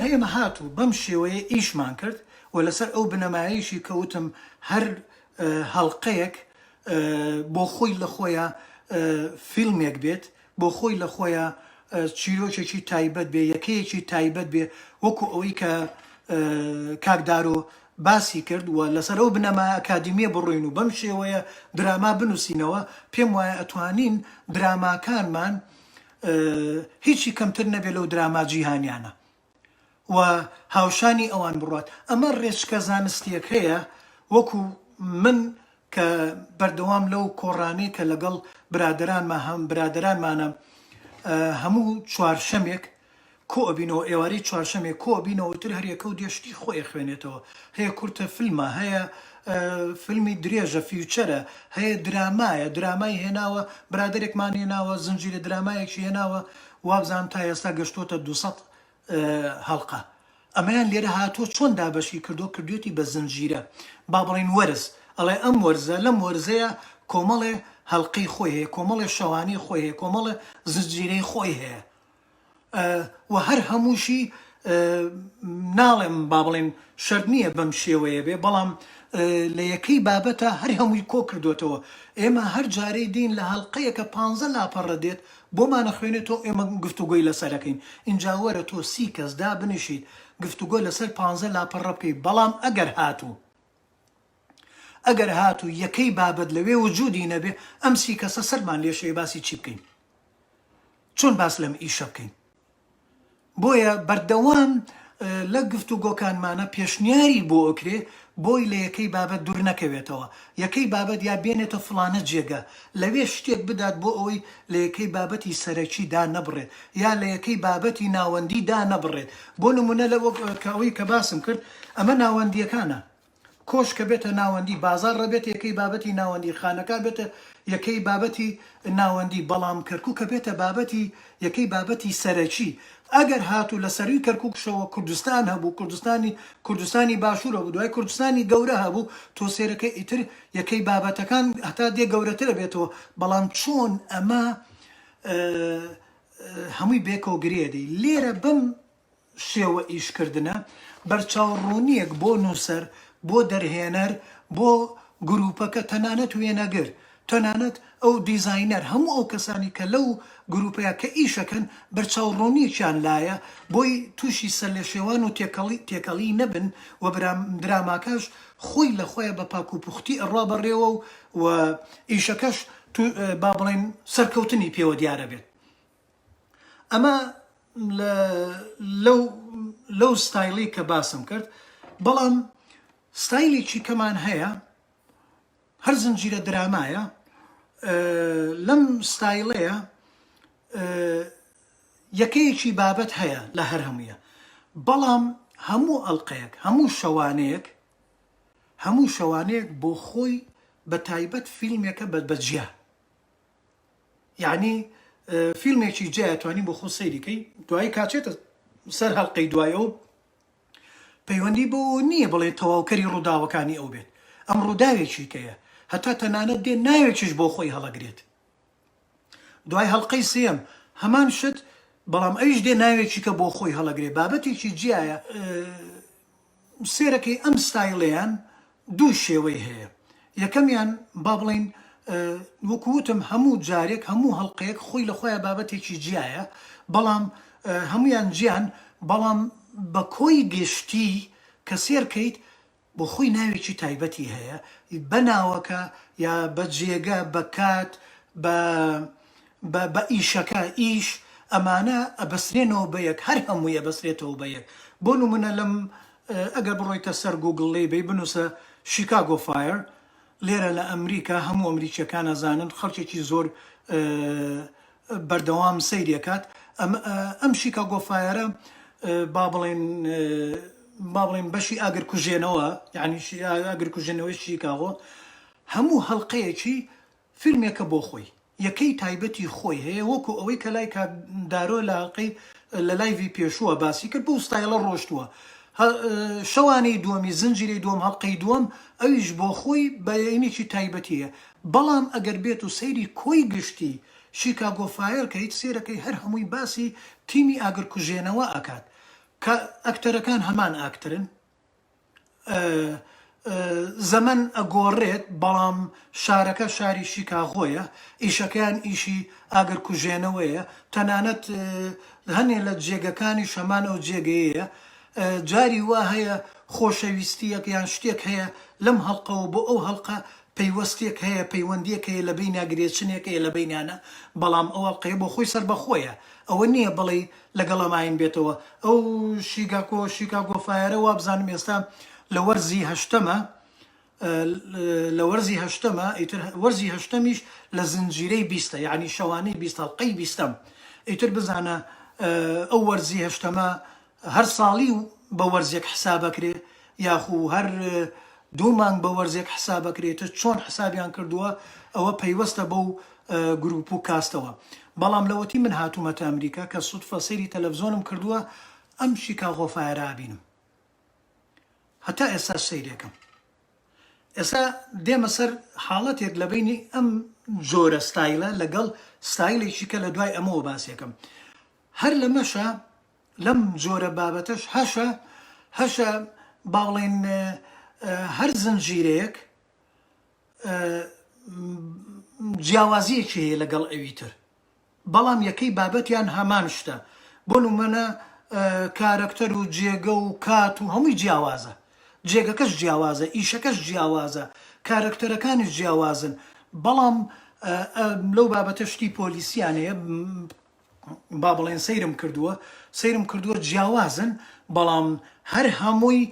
ئێمە هاتوو بەم شێوەیە ئیشمان کرد و لەسەر ئەو بنەمایشی کەوتم هەر هەڵقەیەک بۆ خۆی لە خۆیە فیلمێک بێت بۆ خۆی لە خۆیە چیرۆکێکی تایبەت بێ یەکەیەکی تایبەت بێ وەکو ئەوەی کە کاکدارۆ باسی کرد و لەسەر ئەو بنەما ئەکادیمیە بڕۆین و بەم شێوەیە دراما بنووسینەوە پێم وایە ئەتوانین دراماکانمان هیچی کەمتر نەبێت لەو دراما جیهانیانە و هاوشانی ئەوان بڕات. ئەمە ڕێچکە زانستیەک هەیە وەکو من کە بەردەوام لەو کۆڕانەی کە لەگەڵ برادرانمانە هەموو چوارشەمێک کۆبینەوە ئێوارەی چوارشەمێک کۆبینەوە تر هەریەکە و دێشتی خۆی خوێنێتەوە هەیە کورتە فیلمە هەیە فیلمی درێژە فیوچەرە هەیە درامای هێناوە برادێکمان هێناوە زنجیرە درامایەکی هێناوە وابزان تا ئێستا گەشتۆتە 200 هەڵقە ئەمەیان لێرە هاتۆ چۆن دابەشی کردوێتی بە زنجیرە با بڵین وەرز ئەڵێ ئەم وەرزە لەم وەرزەیە کۆمەڵێ هەڵقی خۆی هەیە کۆمەڵێ شەوانی خۆی هەیە کۆمەڵێ زنجیرەی خۆی هەیە و هەر هەمووشی ناڵێم با بڵێن شەرت نییە بەم شێوەیە بێ بەڵام لە یەکەی بابەتە هەر هەمووی کۆ کردوێتەوە ئێمە هەر جارەی دین لە هەڵقەیەکە 15 لاپەڕە دێت بۆمانە خوێنێتەوە ئێمە گفتوگۆی لەسەرەکەین اینجا وەرە تۆ 30 کەس دابنیشیت گفتوگۆ لەسەر 15 لاپەڕە بکەیت بەڵام ئەگەر هاتوو یەکەی بابەت لەوێ وجودی نەبێ ئەم 30 کەسە سەرمان لێشەیە باسی چی بکەین چۆن باس لەم ئیشە بکەین بۆیە بەردەوام لە گفتوگۆکانمانە پێشنیاری بۆ ئۆکرێ بۆی لە یەکەی بابەت دوور نەکەوێتەوە یەکەی بابەت یا بێنێتە فڵانە جێگە لەوێ شتێک بدات بۆ ئەوەی لە یەکەی بابەتی سەرەکی دا نەبڕێت یا لە یەکەی بابەتی ناوەندی دا نەبڕێت بۆ نمونە لەوەی کە باسم کرد ئەمە ناوەندیەکانە کۆشکە بێتە ناوەندی بازار ڕەبێت یەکەی بابەتی ناوەندی خانەکە بێتە یەکەی بابەتی ناوەندی بەڵام کەرکووکە بێتە بابەتی یەکەی بابەتی سەرەکی ئەگەر هاتوو لە سەروی کەرکووکشەوە کوردستان هەبوو کوردستانی باشوورە بوو دوای کوردستانی گەورە هەبوو تۆ سێرەکەی ئیتر یەکەی بابەتەکان هەتا دێ گەورەترە بێتەوە بەڵام چۆن ئەمە هەمووی بێکەوە گرێدەی لێرە بەم شێوە ئیشکردنە بەرچاوڕوونیەک بۆ نووسەر بۆ دەرهێنەر بۆ گروپەکە تەنانەت وێنەگر تەنانەت ئەو دیزاینەر هەموو ئەو کەسانی کە لەو گروپەیە کە ئیشەکەن بەرچاوڕوونیەکیان لایە بۆی تووشی سەر لە شێوان و تێکەڵی نەبن و دراماکەش خۆی لە خۆیە بە پاک و پوختی ئەڕوا بەڕێوە و ئیشەکەش با بڵێن سەرکەوتنی پێوە دیارە بێت ئەمە لەو ستایلی کە باسم کرد بەڵام ستایلێکی کەمان هەیە هەر زنجیرە درامایە لەم ستایلەیە یەکەیەکی بابەت هەیە لە هەر هەموویە بەڵام هەموو ئەڵلقەیەک هەموو شەوانەیەک بۆ خۆی بە تایبەت فیلمێکە بەجیا یعنی فیلمێکی جیاتوانی بۆ خۆ سەیریکەی دوایی کاچێتە سەر هەڵلقەی دوایەوە پەیوەندی بۆ نییە بڵێ تەواوکەری ڕووداوەکانی ئەو بێت ئەم ڕووداوێکی کەیە هەتا تەنانەت دێ ناوێکیش بۆ خۆی هەڵەگرێت دوای هەڵلقەی سێم هەمان شت بەڵام ئەویش دێ ناوێکی کە بۆ خۆی هەڵەگرێت بابەتێکی جیایە سێرەکەی ئەم ستایلەیان دوو شێوەی هەیە یەکەمیان با بڵێن وەکووتم هەموو جارێک هەموو هەڵلقەیەک خۆی لە خۆیان بابەتێکی جیایە بەڵام هەمویان جیان بەڵام بە کۆی گشتی کە سێرکەیت بۆ خۆی ناوێکی تایبەتی هەیە بە ناوەکە یا بە جێگە بە کات بە ئیشەکە ئیش ئەمانە ئەبەسرێنەوە بە یەک هەر هەمووی ئەبەسرێتەوە بە یەک بۆ نمونە لەم ئەگەر بڕۆیتە سەر گوگڵ لێ بێ بنووسە شیکاگۆ فایر لێرە لە ئەمریکا هەموو ئەمریکیەکان ئەزانن خەڵکێکی زۆر بەردەوام سەیرێکات ئەم شیکاگۆ فایرە با بڵێن بەشی ئاگرکوژێنەوە یعنی ئاگرکوژێنەوەی شیکاغۆ هەموو هەڵلقەیەکی فیلمێکە بۆ خۆی یەکەی تایبەتی خۆی هەیە وەکو ئەوەی کە لای کاکدارۆ لە هەڵلقەی لە لایڤی پێشووە باسی کرد بۆ ستایلە ڕۆشتووە شەوانەی دووەمی زنجیرەی دووەم هەڵلقەی دووەم ئەویش بۆ خۆی بەینێکی تایبەتیە بەڵام ئەگەر بێت و سەیری کۆی گشتی شیکاگۆ فایر کە هیچ سێرەکەی هەر هەمووی باسی تیمی ئاگرکوژێنەوە ئەکات کە ئەکتەرەکان هەمان ئاکترن زەمن ئەگۆڕێت بەڵام شارەکە شاری شیکاغۆیە ئیشەکەیان ئیشی ئاگر کوژێنەوەیە تەنانەت هەنێ لە جێگەکانی شەمان ئەو جێگەیەیە جاری وا هەیە خۆشەویستیەک یان شتێک هەیە لەم هەڵقەوە بۆ ئەو هەڵقە پەیوەستێک هەیە پەیوەندیەک هەیە لە بینیا گرێچنێک هەیە لە بینیانە بەڵام ئەو هەڵقەیە بۆ خۆی سەربەخۆیە ئەوە نییە بڵێ لەگەڵ ئەماین بێتەوە ئەو شیکاگۆ فایرە وابزانم ئێستا لە وەرزی هەشتەمە لە وەرزی هەشتەمە ئیتر وەرزی هەشتەمیش لە زنجیرەی بیستە یعنی شەوانەی بیست هەڵقەی بیستەم ئیتر بزانە ئەو وەرزی هەشتەمە هەر ساڵی بە وەرزێک حسابەکرێ یاخو هەر 2 مانگ بە وەرزێک حسابەکرێتە چۆن حسابیان کردووە ئەوە پەیوەستە بەو گروپ و کاستەوە بەڵام لەوەتی من هاتوومەتە ئەمریکا کە سوودفە سەیری تەلەڤزۆنم کردووە ئەم شیکاغۆ فایرە بینم هەتا ئێستا سەیرێکم ئێستا دێمە سەر حاڵەتێک لە بینی ئەم جۆرە ستایلە لەگەڵ ستایلێکی کە لە دوای ئەمەوە باسیەکەم هەر لە مەشە لەم جۆرە بابەتەش هەشە باڵێن هەر زنجیرەیەک جیاوازیەکی هەیە لەگەڵ ئەوی تر بەڵام یەکەی بابەتیان هەمان شتە بۆ نمونە کارەکتەر و جێگە و کات و هەمووی جیاوازە جێگەکەش جیاوازە ئیشەکەش جیاوازە کارەکتەرەکانیش جیاوازن بەڵام لەو بابەتە شتی پۆلیسیانەیە با بڵێن سەیرم کردووە جیاوازن بەڵام هەر هەمووی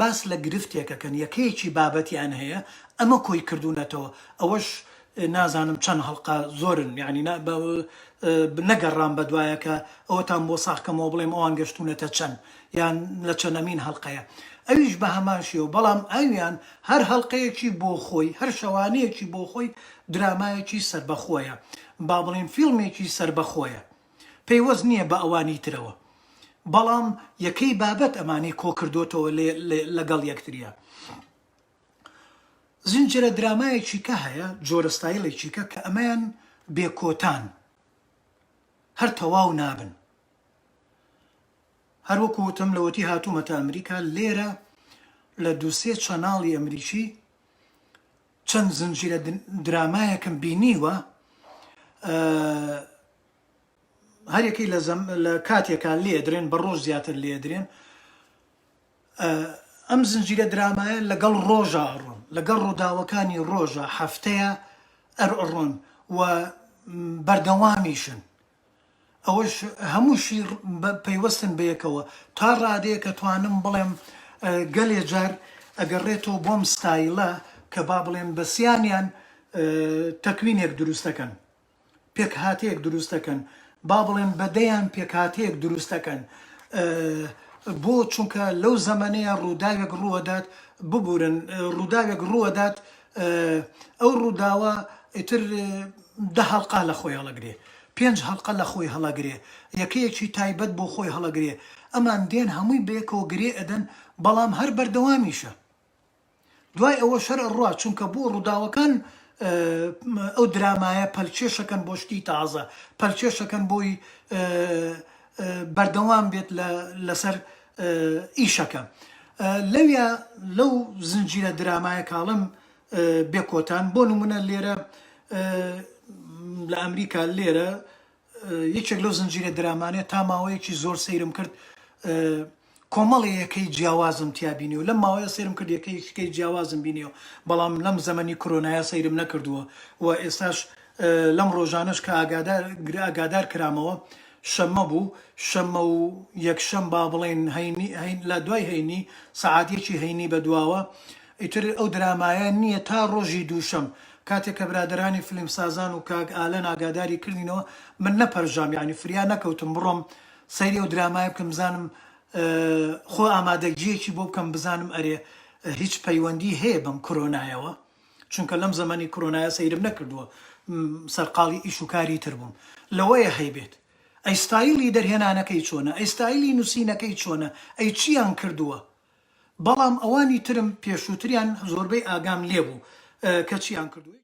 باس لە گرفتێکەکەن یەکەیەکی بابەتیان هەیە ئەمە کۆی کردوونەتەوە ئەوەش نازانم چەند هەڵقە زۆرن یعنی نەگەڕام بە دوایەکە ئەوەتان بۆ ساخکەمەوە بڵێم ئەوان گەشتونەتە چەند یان لە چەندەمین هەڵقەیە ئەویش بە هەماشیەوە بەڵام ئەویان هەر هەڵقەیەکی بۆ خۆی هەر شەوانەیەکی بۆ خۆی درامایەکی سەربەخۆیە با بڵێن فیلمێکی سەربەخۆیە پەیوەست نییە بە ئەوانی ترەوە بەڵام یەکەی بابەت ئەمانەی کۆ کردوتەوە لەگەڵ یەکتریە زنجرە درامایەکی کە هەیە جۆرەستایلێکی کە ئەمەیان بێکۆتان هەر تەواو نابن هەروەکو وتم لەوەتی هاتوومەتە ئەمریکا لێرە لە 2-3 چەناڵی ئەمریکی چەند زنجیرە درامایەکم بینیوە هەرێکی لە کاتێکا لێدرێن بە ڕۆژ زیاتر لێدرێن ئەم زنجیرە درامایە لەگەڵ ڕۆژە ئەڕۆن لەگەڵ ڕووداوەکانی ڕۆژە هەفتەیە ئەڕۆن و بەردەوامیشن ئەوەش هەمووشی پەیوەستن بەیەکەوە تا ڕادەیە کە توانم بڵێم گەلێ جار ئەگەڕێتەوە بۆم ستایلە کە با بڵێن بەسییانیان تەکوینێک دروستەکەن پێکهاتەیەک دروستەکەن با بڵێن بەدەیان پێکهاتەیەک دروستەکەن بۆ چونکە لەو زەمانەیە ڕووداوێک ڕووەدات ببورن ڕووداوێک ڕووەدات ئەو ڕووداوە ئیتر 10 هەڵقا لە خۆی هەڵەگرێ 5 هەڵقە لە خۆی هەڵەگرێ یەکەیەکی تایبەت بۆ خۆی هەڵەگرێ ئەمان دێن هەمووی بەیەکەوە گرێ ئەدەن بەڵام هەر بەردەوامیشە دوای ئەوە شەر ڕوا چونکە بۆ ڕووداوەکان ئەو درامایە پەلچێشەکەن بۆ شتی تازە پەلچێشەکەن بۆی بەردەوام بێت لەسەر ئیشەکە لەویا لەو زنجیرە درامایە کاڵم بێکۆتان بۆ نمونە لێرە لە ئەمریکا لێرە یەکێک لەو زنجیرە درامانێت تا ماوەیەکی زۆر سەیرم کرد کۆمەڵی یەکەی جیاوازم تیابینی و لەم ماوەیە سەیرم کرد یەکەی جیاوازم بینیەوە بەڵام لەم زەمەنی کۆرۆنایە سەیرم نەکردووە و ئێستاش لەم ڕۆژانش کە ئاگادار کرامەوە شەمە بوو شەمە و یەکشەم با بڵێن لە دوای هەینی سەعاتێکی هەینی بەدواوە ئیتر ئەو درامایە نییە تا ڕۆژی دووشەم کاتێک کە برادرانی فیلمسازان و کاک ئالەن ئاگاداری کردینەوە من نەپەرژام یعنی فریا نەکەوتم بڕۆم سەیری ئەو درامایە بکەم بزانم خۆ ئامادەگیەکی بۆ بکەم بزانم ئەرێ هیچ پەیوەندی هەیە بەم کۆرۆنایەوە چونکە لەم زەمانی کۆرۆنایە سەیرم نەکردووە سەرقاڵی ئیش و کاری تر بووم لەوەیە هەیبێت ئەی ستایلی دەرهێنانەکەی چۆنە ئەی ستایلی نووسینەکەی چۆنە ئەی چیان کردووە بەڵام ئەوانی ترم پێشووتریان زۆربەی ئاگام لێبوو کە چیان کردووە